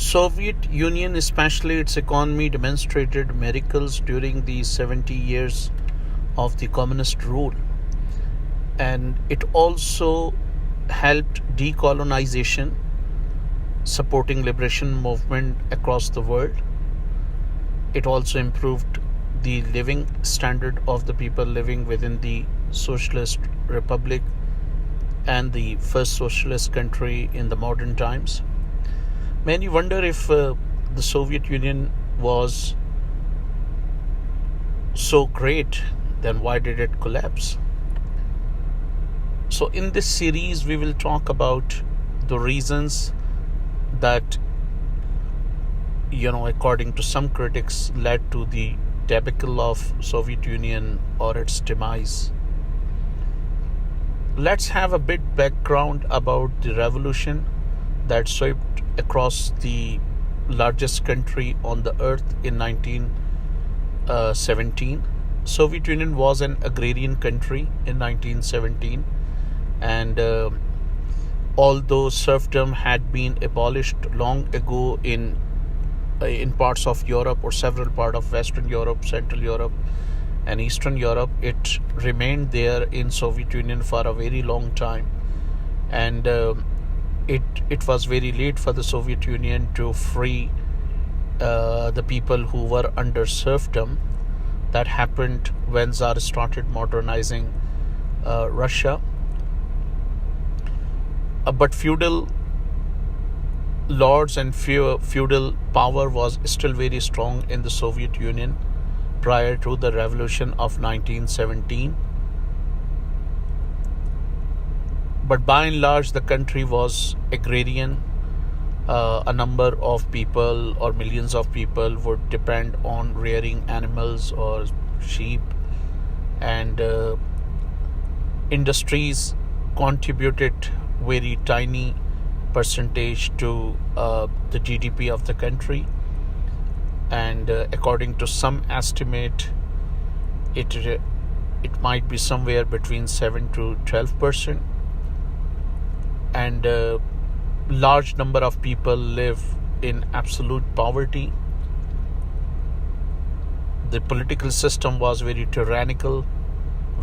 Soviet Union, especially its economy, demonstrated miracles during the 70 years of the communist rule, and it also helped decolonization, supporting liberation movement across the world. It also improved the living standard of the people living within the socialist republic and the first socialist country in the modern times. Many wonder if the Soviet Union was so great, then why did it collapse? So, in this series, we will talk about the reasons that, according to some critics, led to the debacle of Soviet Union or its demise. Let's have a bit background about the revolution that swept across the largest country on the earth in 1917. Soviet Union was an agrarian country in 1917, and although serfdom had been abolished long ago in parts of Europe or several parts of Western Europe, Central Europe, and Eastern Europe, it remained there in Soviet Union for a very long time, and it was very late for the Soviet Union to free the people who were under serfdom. That happened when Tsar started modernizing Russia. But feudal lords and feudal power was still very strong in the Soviet Union prior to the revolution of 1917. But by and large, the country was agrarian. A number of people or millions of people would depend on rearing animals or sheep, and industries contributed very tiny percentage to the GDP of the country, and according to some estimate, it might be somewhere between 7 to 12%, and large number of people live in absolute poverty. The political system was very tyrannical,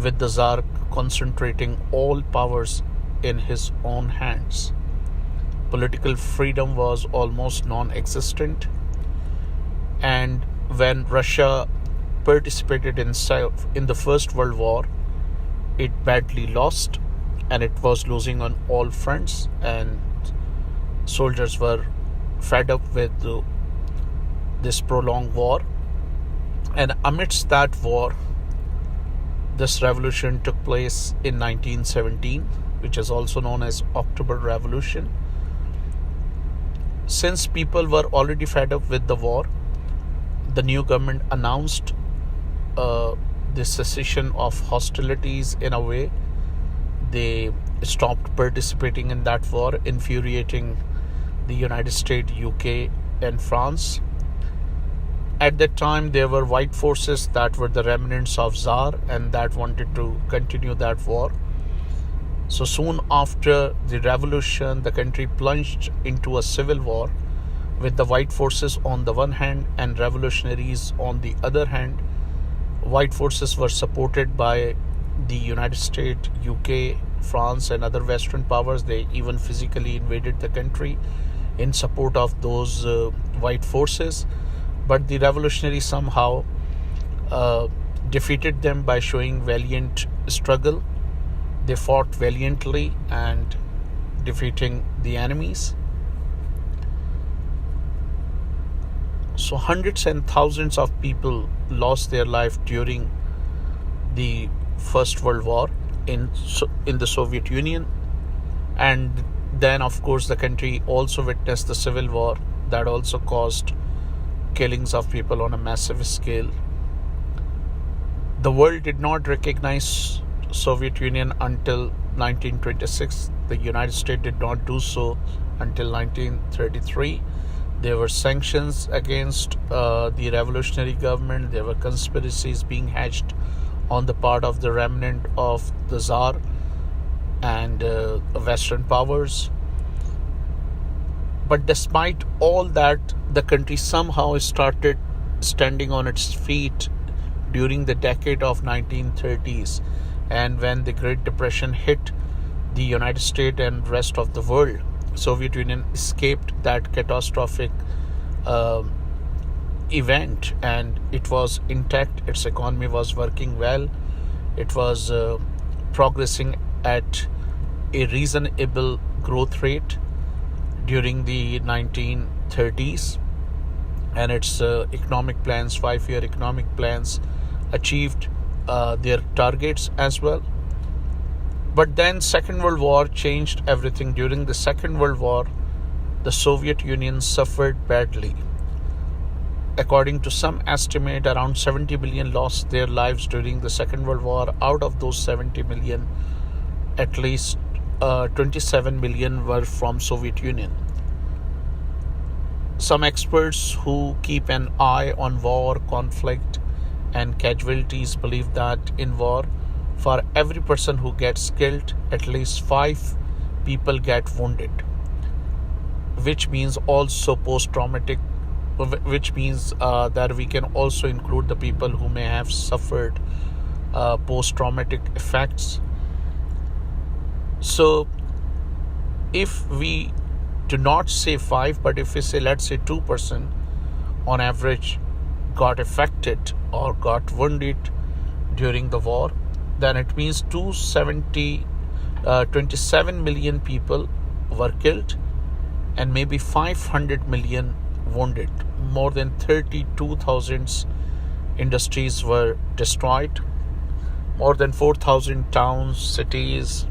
with the Tsar concentrating all powers in his own hands. Political freedom was almost non-existent, and when Russia participated in the First World War, it badly lost, and it was losing on all fronts, and soldiers were fed up with this prolonged war. And amidst that war, this revolution took place in 1917, which is also known as October Revolution. Since people were already fed up with the war, the new government announced the cessation of hostilities. In a way, they stopped participating in that war, infuriating the United States, UK, and France. At that time, there were white forces that were the remnants of Tsar and that wanted to continue that war. So soon after the revolution, the country plunged into a civil war with the white forces on the one hand and revolutionaries on the other hand. White forces were supported by the United States, UK, France, and other Western powers. They even physically invaded the country in support of those white forces. But the revolutionaries somehow defeated them by showing valiant struggle. They fought valiantly and defeating the enemies. So hundreds and thousands of people lost their life during the First World War in the Soviet Union. And then, of course, the country also witnessed the Civil War that also caused killings of people on a massive scale. The world did not recognize Soviet Union until 1926. The United States did not do so until 1933. There were sanctions against the revolutionary government. There were conspiracies being hatched on the part of the remnant of the Tsar and Western powers. But despite all that, the country somehow started standing on its feet during the decade of 1930s, and when the Great Depression hit the United States and rest of the world, Soviet Union escaped that catastrophic uh, event, and it was intact. Its economy was working well. It was progressing at a reasonable growth rate during the 1930s, and its economic plans, 5-year economic plans, achieved their targets as well. But then Second World War changed everything. During the Second World War, the Soviet Union suffered badly. According to some estimate, around 70 million lost their lives during the Second World War. Out of those 70 million, at least 27 million were from Soviet Union. Some experts who keep an eye on war, conflict, and casualties believe that in war, for every person who gets killed, at least 5 people get wounded, which means also post-traumatic, which means that we can also include the people who may have suffered post-traumatic effects. So if we do not say 5, but if we say, let's say 2% on average got affected or got wounded during the war, then it means 27 million people were killed and maybe 500 million wounded. More than 32,000 industries were destroyed. More than 4,000 towns, cities,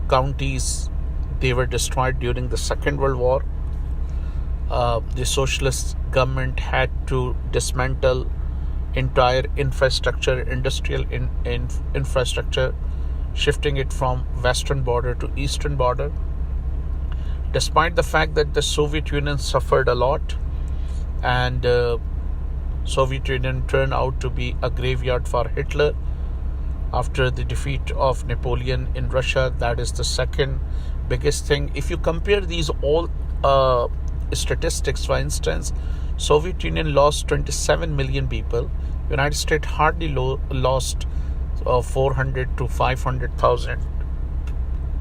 counties, they were destroyed during the Second World War. The socialist government had to dismantle entire infrastructure, industrial infrastructure, shifting it from western border to eastern border. Despite the fact that the Soviet Union suffered a lot, and Soviet Union turned out to be a graveyard for Hitler after the defeat of Napoleon in Russia. That is the second biggest thing. If you compare these all statistics, for instance, Soviet Union lost 27 million people. United States hardly lost 400 to 500,000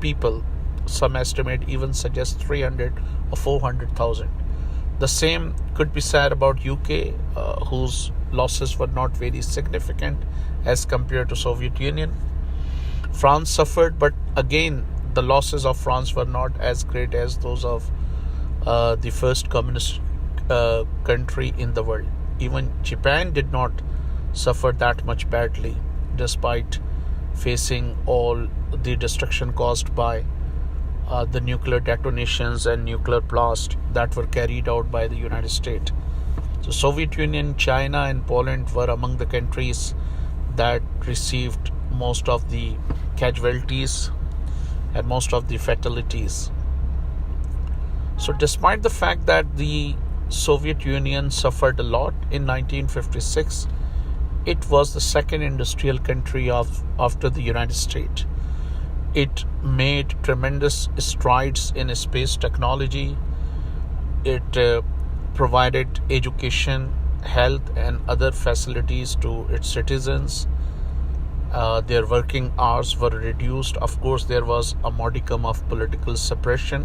people. Some estimate even suggest 300 or 400,000. The same could be said about UK, whose losses were not very significant as compared to Soviet Union. France suffered, but again, the losses of France were not as great as those of the first communist country in the world. Even Japan did not suffer that much badly, despite facing all the destruction caused by the nuclear detonations and nuclear blast that were carried out by the United States. So Soviet Union, China, and Poland were among the countries that received most of the casualties and most of the fatalities. So despite the fact that the Soviet Union suffered a lot in 1956, it was the second industrial country after the United States. It made tremendous strides in space technology. It provided education, health, and other facilities to its citizens. Their working hours were reduced. Of course, there was a modicum of political suppression,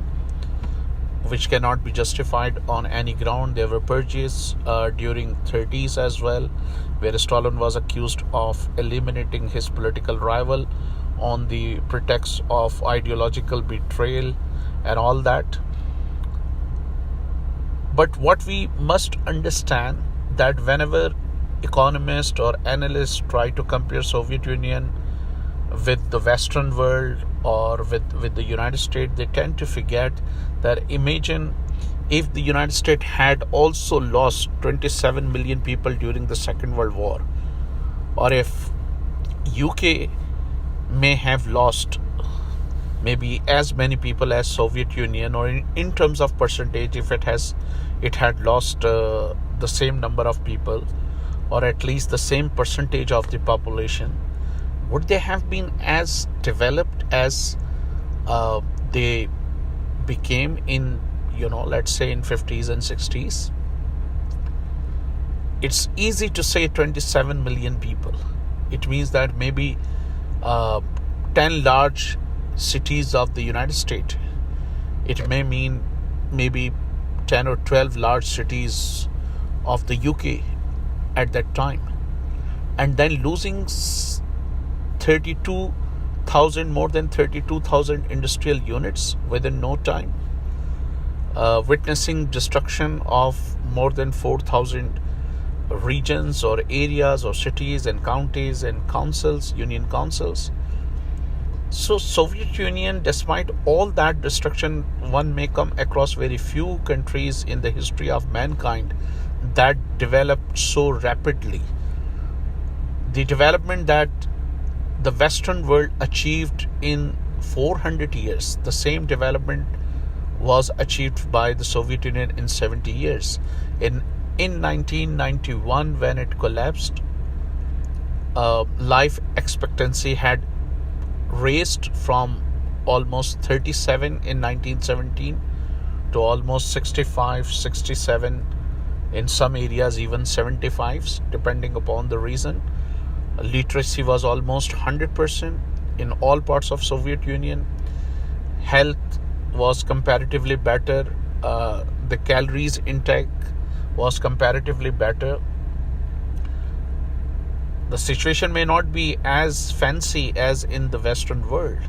which cannot be justified on any ground. There were purges during 30s as well, where Stalin was accused of eliminating his political rival on the pretext of ideological betrayal and all that. But what we must understand, that whenever economists or analysts try to compare Soviet Union with the Western world or with the United States, they tend to forget that imagine if the United States had also lost 27 million people during the Second World War, or if UK may have lost maybe as many people as Soviet Union, or in terms of percentage, if it had lost the same number of people, or at least the same percentage of the population, would they have been as developed as the became in, let's say in 50s and 60s, it's easy to say 27 million people. It means that maybe uh, 10 large cities of the United States. It may mean maybe 10 or 12 large cities of the UK at that time. And then losing 32,000, more than 32,000 industrial units within no time. Witnessing destruction of more than 4,000 regions or areas or cities and counties and councils, union councils. So Soviet Union, despite all that destruction, one may come across very few countries in the history of mankind that developed so rapidly. The development that the Western world achieved in 400 years, the same development was achieved by the Soviet Union in 70 years. In 1991, when it collapsed, life expectancy had raised from almost 37 in 1917 to almost 65, 67, in some areas even 75s, depending upon the region. Literacy was almost 100% in all parts of Soviet Union. Health was comparatively better. The calories intake was comparatively better. The situation may not be as fancy as in the Western world.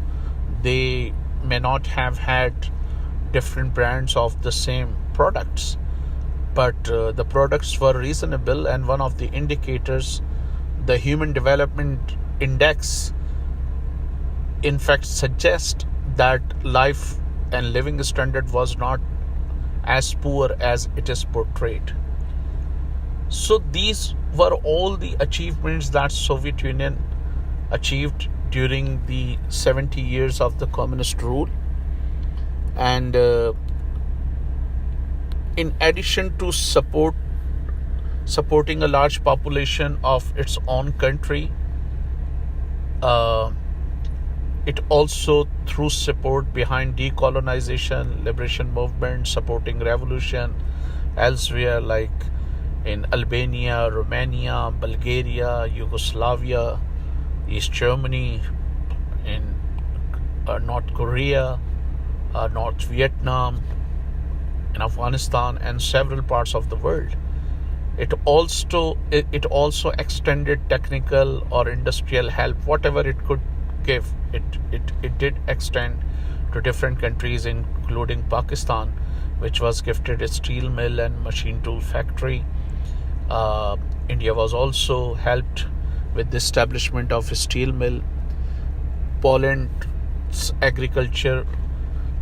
They may not have had different brands of the same products, but the products were reasonable, and one of the indicators, the Human Development Index, in fact suggests that life and living standard was not as poor as it is portrayed. So these were all the achievements that Soviet Union achieved during the 70 years of the communist rule. And in addition to supporting a large population of its own country, it also threw support behind decolonization, liberation movement, supporting revolution elsewhere, like in Albania, Romania, Bulgaria, Yugoslavia, East Germany, in North Korea, North Vietnam, in Afghanistan, and several parts of the world. It also extended technical or industrial help, whatever it could give. It did extend to different countries, including Pakistan, which was gifted a steel mill and machine tool factory. India was also helped with the establishment of a steel mill. Poland's agriculture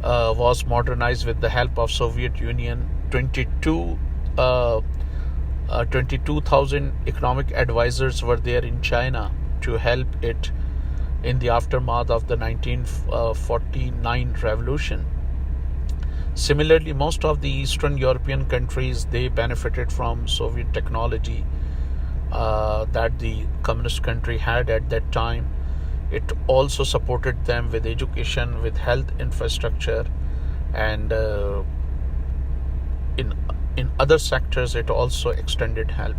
was modernized with the help of Soviet Union. 22,000 economic advisors were there in China to help it in the aftermath of the 1949 revolution. Similarly, most of the Eastern European countries, they benefited from Soviet technology that the communist country had at that time. It also supported them with education, with health infrastructure, and in other sectors it also extended help.